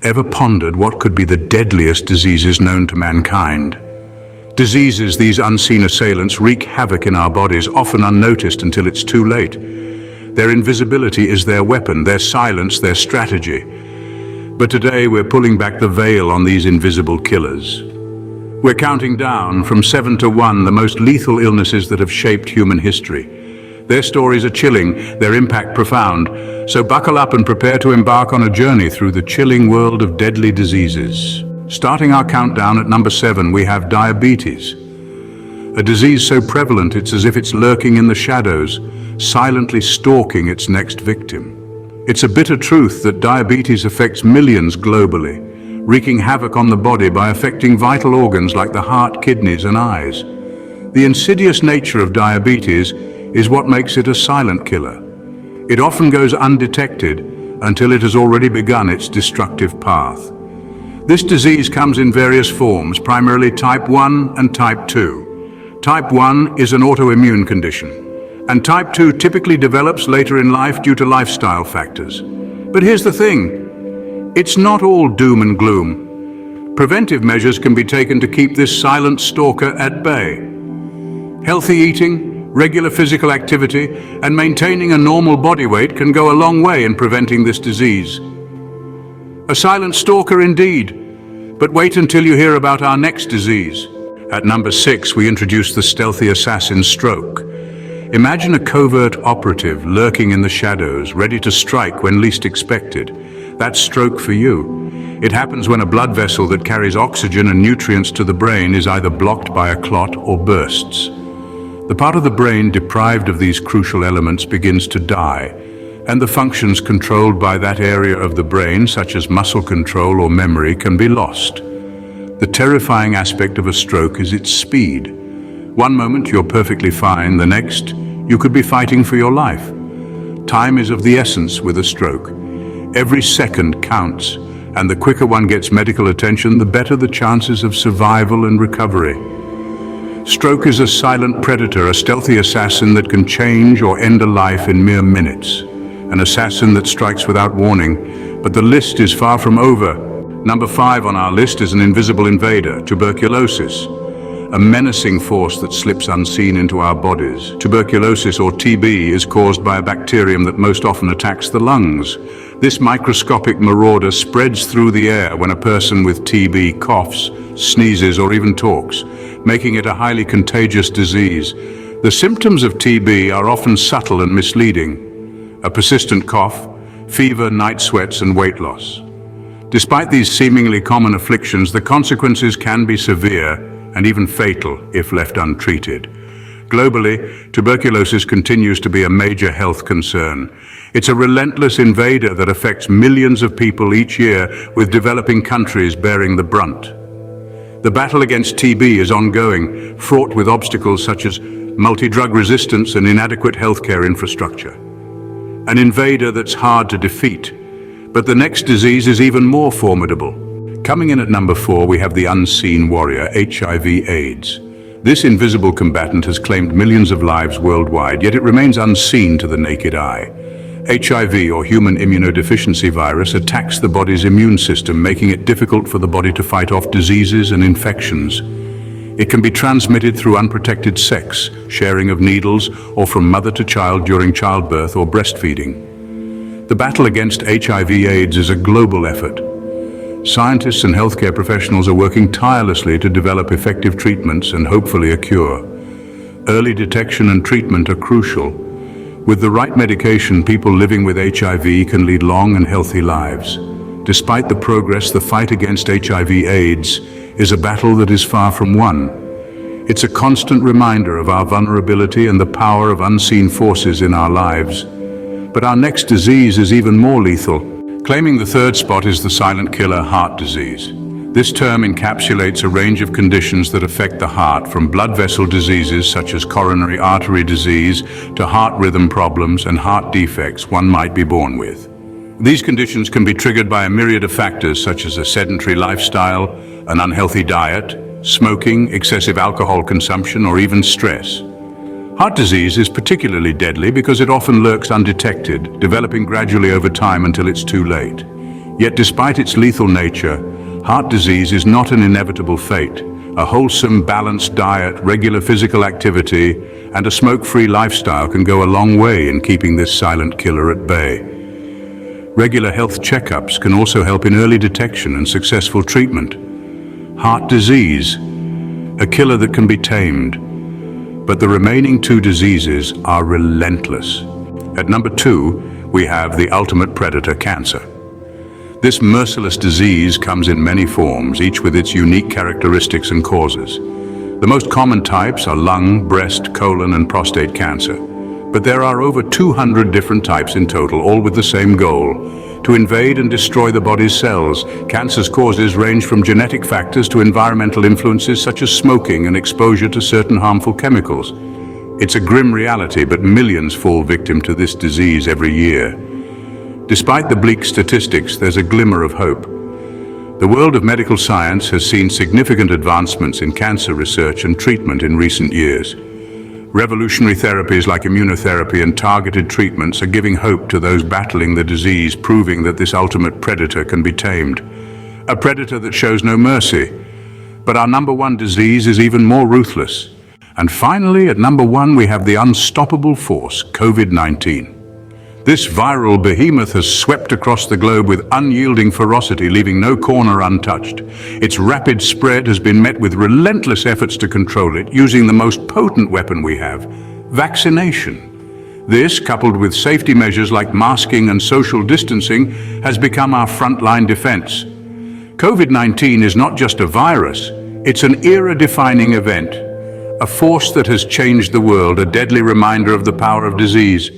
Ever pondered what could be the deadliest diseases known to mankind? Diseases, these unseen assailants, wreak havoc in our bodies, often unnoticed until it's too late. Their invisibility is their weapon, their silence, their strategy. But today we're pulling back the veil on these invisible killers. We're counting down from 7 to 1 the most lethal illnesses that have shaped human history. Their stories are chilling, their impact profound, so buckle up and prepare to embark on a journey through the chilling world of deadly diseases. Starting our countdown at number 7, we have diabetes. A disease so prevalent it's as if it's lurking in the shadows, silently stalking its next victim. It's a bitter truth that diabetes affects millions globally, wreaking havoc on the body by affecting vital organs like the heart, kidneys, and eyes. The insidious nature of diabetes is what makes it a silent killer. It often goes undetected until it has already begun its destructive path. This disease comes in various forms, primarily type 1 and type 2. Type 1 is an autoimmune condition, and type 2 typically develops later in life due to lifestyle factors. But here's the thing, it's not all doom and gloom. Preventive measures can be taken to keep this silent stalker at bay. Healthy eating, regular physical activity, and maintaining a normal body weight can go a long way in preventing this disease. A silent stalker indeed, but wait until you hear about our next disease. At number 6, we introduce the stealthy assassin, stroke. Imagine a covert operative lurking in the shadows, ready to strike when least expected. That's stroke for you. It happens when a blood vessel that carries oxygen and nutrients to the brain is either blocked by a clot or bursts. The part of the brain deprived of these crucial elements begins to die, and the functions controlled by that area of the brain, such as muscle control or memory, can be lost. The terrifying aspect of a stroke is its speed. One moment you're perfectly fine, the next you could be fighting for your life. Time is of the essence with a stroke. Every second counts, and the quicker one gets medical attention, the better the chances of survival and recovery. Stroke is a silent predator, a stealthy assassin that can change or end a life in mere minutes. An assassin that strikes without warning, but the list is far from over. Number 5 on our list is an invisible invader, tuberculosis. A menacing force that slips unseen into our bodies. Tuberculosis, or TB, is caused by a bacterium that most often attacks the lungs. This microscopic marauder spreads through the air when a person with TB coughs, sneezes, or even talks, making it a highly contagious disease. The symptoms of TB are often subtle and misleading. A persistent cough, fever, night sweats, and weight loss. Despite these seemingly common afflictions, the consequences can be severe and even fatal if left untreated. Globally, tuberculosis continues to be a major health concern. It's a relentless invader that affects millions of people each year, with developing countries bearing the brunt. The battle against TB is ongoing, fraught with obstacles such as multi-drug resistance and inadequate healthcare infrastructure. An invader that's hard to defeat, but the next disease is even more formidable. Coming in at number 4, we have the unseen warrior, HIV/AIDS. This invisible combatant has claimed millions of lives worldwide, yet it remains unseen to the naked eye. HIV, or human immunodeficiency virus, attacks the body's immune system, making it difficult for the body to fight off diseases and infections. It can be transmitted through unprotected sex, sharing of needles, or from mother to child during childbirth or breastfeeding. The battle against HIV/AIDS is a global effort. Scientists and healthcare professionals are working tirelessly to develop effective treatments and hopefully a cure. Early detection and treatment are crucial. With the right medication, people living with HIV can lead long and healthy lives. Despite the progress, the fight against HIV/AIDS is a battle that is far from won. It's a constant reminder of our vulnerability and the power of unseen forces in our lives. But our next disease is even more lethal. Claiming the 3rd spot is the silent killer, heart disease. This term encapsulates a range of conditions that affect the heart, from blood vessel diseases such as coronary artery disease to heart rhythm problems and heart defects one might be born with. These conditions can be triggered by a myriad of factors such as a sedentary lifestyle, an unhealthy diet, smoking, excessive alcohol consumption, or even stress. Heart disease is particularly deadly because it often lurks undetected, developing gradually over time until it's too late. Yet despite its lethal nature, heart disease is not an inevitable fate. A wholesome, balanced diet, regular physical activity, and a smoke-free lifestyle can go a long way in keeping this silent killer at bay. Regular health checkups can also help in early detection and successful treatment. Heart disease, a killer that can be tamed, but the remaining two diseases are relentless. At number 2, we have the ultimate predator, cancer. This merciless disease comes in many forms, each with its unique characteristics and causes. The most common types are lung, breast, colon, and prostate cancer. But there are over 200 different types in total, all with the same goal: to invade and destroy the body's cells. Cancer's causes range from genetic factors to environmental influences such as smoking and exposure to certain harmful chemicals. It's a grim reality, but millions fall victim to this disease every year. Despite the bleak statistics, there's a glimmer of hope. The world of medical science has seen significant advancements in cancer research and treatment in recent years. Revolutionary therapies like immunotherapy and targeted treatments are giving hope to those battling the disease, proving that this ultimate predator can be tamed. A predator that shows no mercy. But our number 1 disease is even more ruthless. And finally, at number 1, we have the unstoppable force, COVID-19. This viral behemoth has swept across the globe with unyielding ferocity, leaving no corner untouched. Its rapid spread has been met with relentless efforts to control it, using the most potent weapon we have, vaccination. This, coupled with safety measures like masking and social distancing, has become our frontline defense. COVID-19 is not just a virus, it's an era-defining event, a force that has changed the world, a deadly reminder of the power of disease.